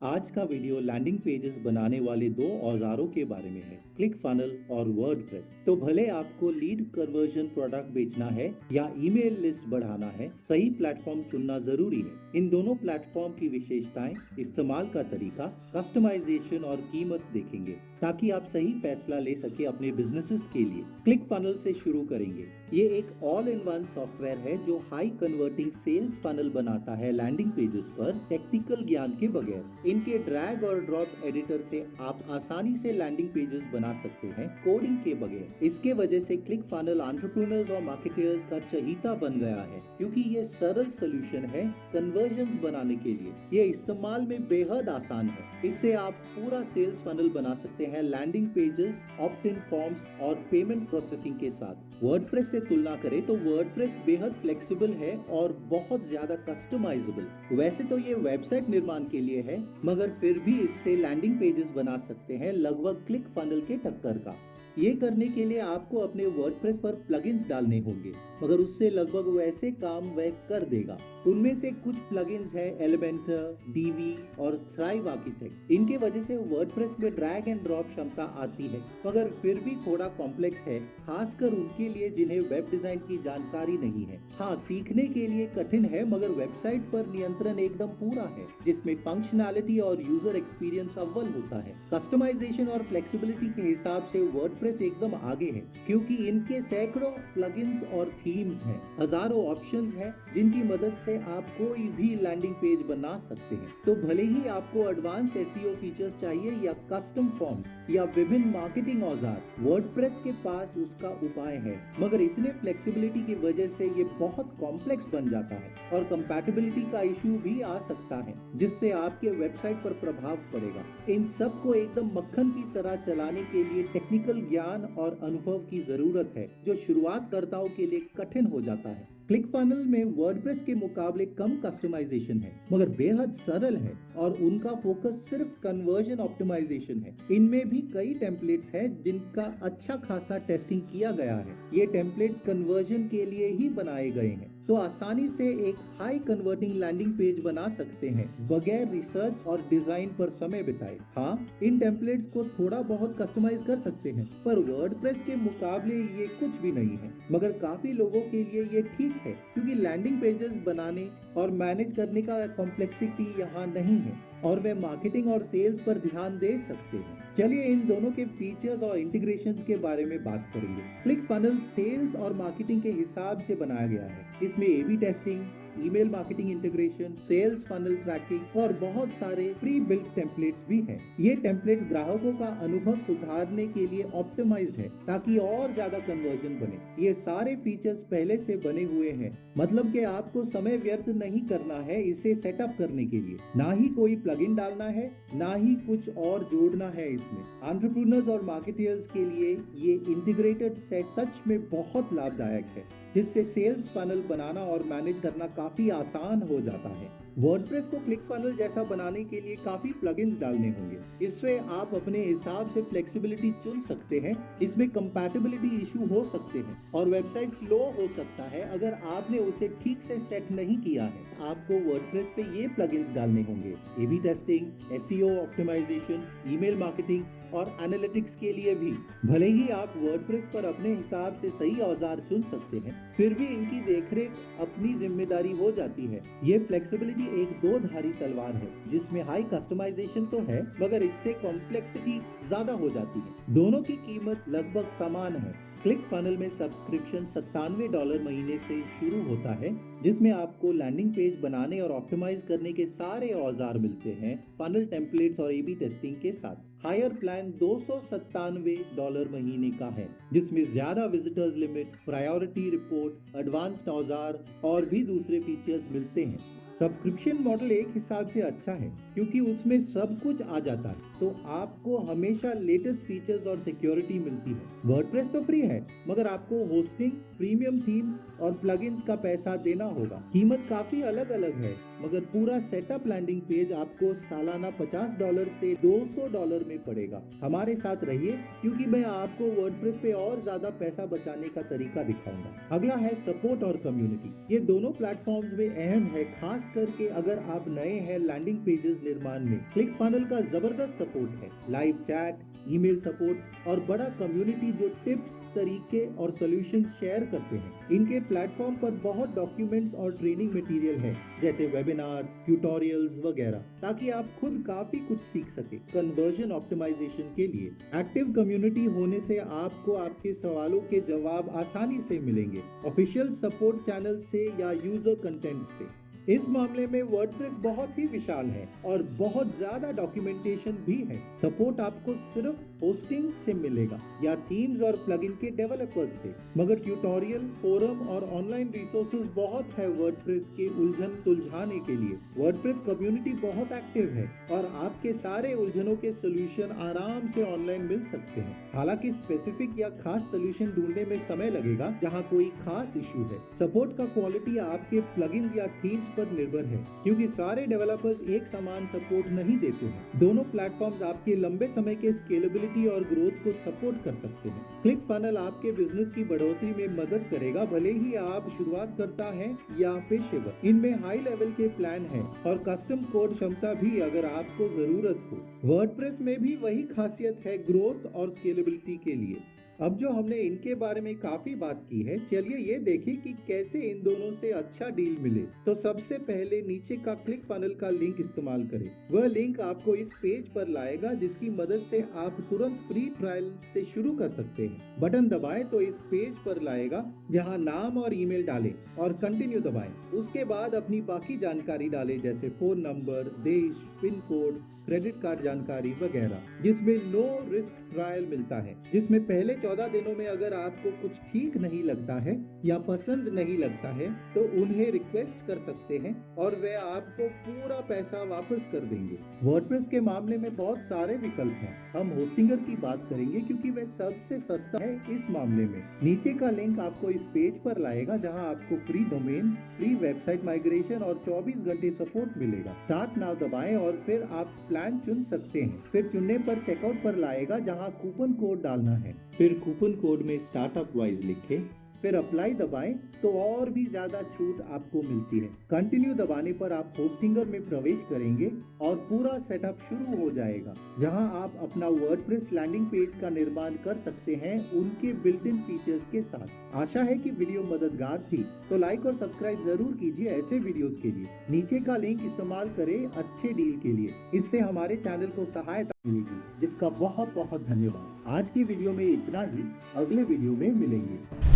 आज का video landing pages बनाने वाले दो औजारों के बारे में है, क्लिक फनल और वर्डप्रेस। तो भले आपको लीड कन्वर्जन प्रोडक्ट बेचना है या ईमेल लिस्ट बढ़ाना है, सही प्लेटफॉर्म चुनना जरूरी है। इन दोनों प्लेटफॉर्म की विशेषताएं, इस्तेमाल का तरीका, कस्टमाइजेशन और कीमत देखेंगे ताकि आप सही फैसला ले सके अपने बिजनेसेस के लिए। क्लिक फनल से शुरू करेंगे। ये एक ऑल इन वन सॉफ्टवेयर है जो हाई कन्वर्टिंग सेल्स फनल बनाता है लैंडिंग पेजेस पर टेक्निकल ज्ञान के बगैर। इनके ड्रैग और ड्रॉप एडिटर से आप आसानी से लैंडिंग पेजेस बना सकते हैं कोडिंग के बगैर। इसके वजह से क्लिक फनल एंटरप्रेन्योर्स और मार्केटर्स का चहीता बन गया है क्योंकि ये सरल सोल्यूशन है कन्वर्जन्स बनाने के लिए। ये इस्तेमाल में बेहद आसान है। इससे आप पूरा सेल्स फनल बना सकते हैं landing pages, opt in forms और पेमेंट प्रोसेसिंग के साथ। वर्डप्रेस से तुलना करें तो वर्डप्रेस बेहद फ्लेक्सिबल है और बहुत ज्यादा कस्टमाइजेबल। वैसे तो ये वेबसाइट निर्माण के लिए है, मगर फिर भी इससे लैंडिंग पेजेस बना सकते हैं लगभग क्लिक फनल के टक्कर का। ये करने के लिए आपको अपने वर्डप्रेस पर प्लगइन्स डालने होंगे, मगर उससे लगभग वैसे काम वह कर देगा। उनमें से कुछ प्लगइन्स हैं एलिमेंटर, डीवी और थ्राइव आर्किटेक्ट। इनके वजह से वर्डप्रेस में ड्रैग एंड ड्रॉप क्षमता आती है, मगर फिर भी थोड़ा कॉम्प्लेक्स है, खासकर उनके लिए जिन्हें वेब डिजाइन की जानकारी नहीं है। हाँ, सीखने के लिए कठिन है, मगर वेबसाइट पर नियंत्रण एकदम पूरा है, जिसमें फंक्शनैलिटी और यूजर एक्सपीरियंस अव्वल होता है। कस्टमाइजेशन और फ्लेक्सिबिलिटी के हिसाब से वर्डप्रेस एकदम आगे है, क्योंकि इनके सैकड़ों प्लगइन्स और थीम्स हैं, हजारों ऑप्शंस हैं, जिनकी मदद से आप कोई भी लैंडिंग पेज बना सकते हैं। तो भले ही आपको एडवांस्ड एसईओ फीचर्स चाहिए या कस्टम फॉर्म्स या विभिन्न मार्केटिंग औजार, वर्डप्रेस के पास उसका उपाय है। मगर इतने फ्लेक्सिबिलिटी की वजह से ये बहुत कॉम्प्लेक्स बन जाता है और कंपैटिबिलिटी का इश्यू भी आ सकता है, जिससे आपके वेबसाइट पर प्रभाव पड़ेगा। इन सब को एकदम मक्खन की तरह चलाने के लिए टेक्निकल ज्ञान और अनुभव की जरूरत है, जो शुरुआतकर्ताओं के लिए कठिन हो जाता है। क्लिक फनल में वर्डप्रेस के मुकाबले कम कस्टमाइजेशन है, मगर बेहद सरल है और उनका फोकस सिर्फ कन्वर्जन ऑप्टिमाइजेशन है। इनमें भी कई टेम्पलेट्स हैं जिनका अच्छा खासा टेस्टिंग किया गया है। ये टेम्पलेट्स कन्वर्जन के लिए ही बनाए गए हैं, तो आसानी से एक हाई कन्वर्टिंग लैंडिंग पेज बना सकते हैं बगैर रिसर्च और डिजाइन पर समय बिताए। हाँ, इन टेम्पलेट्स को थोड़ा बहुत कस्टमाइज कर सकते हैं, पर वर्डप्रेस के मुकाबले ये कुछ भी नहीं है। मगर काफी लोगों के लिए ये ठीक है, क्योंकि लैंडिंग पेजेस बनाने और मैनेज करने का कॉम्प्लेक्सिटी यहाँ नहीं है और वे मार्केटिंग और सेल्स पर ध्यान दे सकते हैं। चलिए इन दोनों के फीचर्स और इंटीग्रेशंस के बारे में बात करेंगे। क्लिक फनल सेल्स और मार्केटिंग के हिसाब से बनाया गया है। इसमें A B testing, email marketing integration, sales funnel tracking और बहुत सारे प्री बिल्ट टेम्पलेट्स भी हैं। ये टेम्पलेट्स ग्राहकों का अनुभव सुधारने के लिए ऑप्टिमाइज्ड है ताकि और ज्यादा कन्वर्जन बने। ये सारे फीचर्स पहले से बने हुए हैं, मतलब कि आपको समय व्यर्थ नहीं करना है इसे सेटअप करने के लिए। ना ही कोई प्लगइन डालना है, ना ही कुछ और जोड़ना है इसमें। एंटरप्रेन्योर्स और मार्केटर्स के लिए ये इंटीग्रेटेड सेट सच में बहुत लाभदायक है, जिससे सेल्स फनल बनाना और मैनेज करना काफी आसान हो जाता है। वर्डप्रेस को क्लिक फनल जैसा बनाने के लिए काफी प्लगइन्स डालने होंगे। इससे आप अपने हिसाब से फ्लेक्सिबिलिटी चुन सकते हैं। इसमें कंपैटिबिलिटी इशू हो सकते हैं और वेबसाइट स्लो हो सकता है अगर आपने उसे ठीक से सेट नहीं किया है। आपको वर्डप्रेस पे ये प्लगइन्स डालने होंगे: A B testing, SEO optimisation, email marketing और एनालिटिक्स के लिए भी। भले ही आप वर्डप्रेस पर अपने हिसाब से सही औजार चुन सकते हैं, फिर भी इनकी देखरेख अपनी जिम्मेदारी हो जाती है। ये फ्लेक्सिबिलिटी एक दो धारी तलवार है, जिसमें हाई कस्टमाइजेशन तो है, मगर इससे कॉम्प्लेक्सिटी ज्यादा हो जाती है। दोनों की कीमत लगभग समान है। क्लिक फनल में सब्सक्रिप्शन $97 महीने से शुरू होता है, जिसमें आपको लैंडिंग पेज बनाने और ऑप्टिमाइज करने के सारे औजार मिलते हैं फनल टेम्पलेट्स और ए/बी टेस्टिंग के साथ। हायर प्लान $297 महीने का है, जिसमें ज्यादा visitors limit, priority report, advanced औजार और भी दूसरे फीचर्स मिलते हैं। सब्सक्रिप्शन मॉडल एक हिसाब से अच्छा है, क्योंकि उसमें सब कुछ आ जाता है, तो आपको हमेशा लेटेस्ट फीचर्स और सिक्योरिटी मिलती है। वर्डप्रेस तो फ्री है, मगर आपको होस्टिंग, प्रीमियम थीम्स और प्लगइन्स का पैसा देना होगा। कीमत काफी अलग अलग है, मगर पूरा सेटअप लैंडिंग पेज आपको सालाना $50 से $200 में पड़ेगा। हमारे साथ रहिए क्योंकि मैं आपको वर्डप्रेस पे और ज्यादा पैसा बचाने का तरीका दिखाऊंगा। अगला है सपोर्ट और कम्युनिटी। ये दोनों प्लेटफॉर्म्स में अहम है, खास करके अगर आप नए हैं लैंडिंग पेजेस निर्माण में। क्लिक फनल का जबरदस्त सपोर्ट है, लाइव चैट, ईमेल सपोर्ट और बड़ा कम्युनिटी जो टिप्स, तरीके और सॉल्यूशंस शेयर करते हैं। इनके प्लेटफॉर्म पर बहुत डॉक्यूमेंट्स और ट्रेनिंग मटेरियल है, जैसे वेबिनार्स, ट्यूटोरियल्स वगैरह, ताकि आप खुद काफी कुछ सीख सके। कन्वर्जन ऑप्टिमाइजेशन के लिए एक्टिव कम्युनिटी होने से आपको आपके सवालों के जवाब आसानी से मिलेंगे, ऑफिशियल सपोर्ट चैनल से या यूजर कंटेंट से। इस मामले में वर्डप्रेस बहुत ही विशाल है और बहुत ज्यादा डॉक्यूमेंटेशन भी है। सपोर्ट आपको सिर्फ होस्टिंग से मिलेगा या थीम्स और प्लगइन के डेवलपर्स से, मगर ट्यूटोरियल, फोरम और ऑनलाइन रिसोर्सेज बहुत है वर्डप्रेस के उलझन सुलझाने के लिए। वर्डप्रेस कम्युनिटी बहुत एक्टिव है और आपके सारे उलझनों के सोल्यूशन आराम से ऑनलाइन मिल सकते हैं। हालांकि स्पेसिफिक या खास सोल्यूशन ढूंढने में समय लगेगा जहां कोई खास इशू है। सपोर्ट का क्वालिटी आपके प्लगइन्स या थीम्स पर निर्भर है, क्योंकि सारे डेवलपर्स एक समान सपोर्ट नहीं देते हैं। दोनों प्लेटफॉर्म्स आपके लंबे समय के स्केलेबिलिटी और ग्रोथ को सपोर्ट कर सकते हैं। क्लिक फनल आपके बिजनेस की बढ़ोतरी में मदद करेगा, भले ही आप शुरुआत करता है या पेशेवर। इनमें हाई लेवल के प्लान हैं और कस्टम कोड क्षमता भी अगर आपको जरूरत हो। वर्डप्रेस में भी वही खासियत है ग्रोथ और स्केलेबिलिटी के लिए। अब जो हमने इनके बारे में काफी बात की है, चलिए ये देखें कि कैसे इन दोनों से अच्छा डील मिले। तो सबसे पहले नीचे का क्लिक फनल का लिंक इस्तेमाल करें। वह लिंक आपको इस पेज पर लाएगा जिसकी मदद से आप तुरंत फ्री ट्रायल से शुरू कर सकते हैं। बटन दबाएं तो इस पेज पर लाएगा जहां नाम और ईमेल डालें और कंटिन्यू दबाएं। उसके बाद अपनी बाकी जानकारी डालें, जैसे फोन नंबर, देश, पिन कोड, क्रेडिट कार्ड जानकारी वगैरह, जिसमें नो रिस्क ट्रायल मिलता है, जिसमें पहले 14 दिनों में अगर आपको कुछ ठीक नहीं लगता है या पसंद नहीं लगता है तो उन्हें रिक्वेस्ट कर सकते हैं और वे आपको पूरा पैसा वापस कर देंगे। वर्डप्रेस के मामले में बहुत सारे विकल्प हैं। हम होस्टिंगर की बात करेंगे क्योंकि वह सबसे सस्ता है इस मामले में। नीचे का लिंक आपको इस पेज पर लाएगा जहां आपको free domain, free website migration और 24 घंटे सपोर्ट मिलेगा। स्टार्ट नाउ दबाएं और फिर आप प्लान चुन सकते हैं। फिर चुनने पर चेकआउट पर लाएगा जहां कूपन कोड डालना है। फिर कूपन कोड में स्टार्टअप वाइज लिखें, फिर अप्लाई दबाएं तो और भी ज्यादा छूट आपको मिलती है। कंटिन्यू दबाने पर आप होस्टिंगर में प्रवेश करेंगे और पूरा सेटअप शुरू हो जाएगा, जहां आप अपना वर्डप्रेस लैंडिंग पेज का निर्माण कर सकते हैं उनके बिल्ट इन फीचर्स के साथ। आशा है कि वीडियो मददगार थी, तो लाइक और सब्सक्राइब जरूर कीजिए ऐसे वीडियोस के लिए। नीचे का लिंक इस्तेमाल करें अच्छे डील के लिए, इससे हमारे चैनल को सहायता मिलेगी, जिसका बहुत बहुत धन्यवाद। आज की वीडियो में इतना ही, अगले वीडियो में मिलेंगे।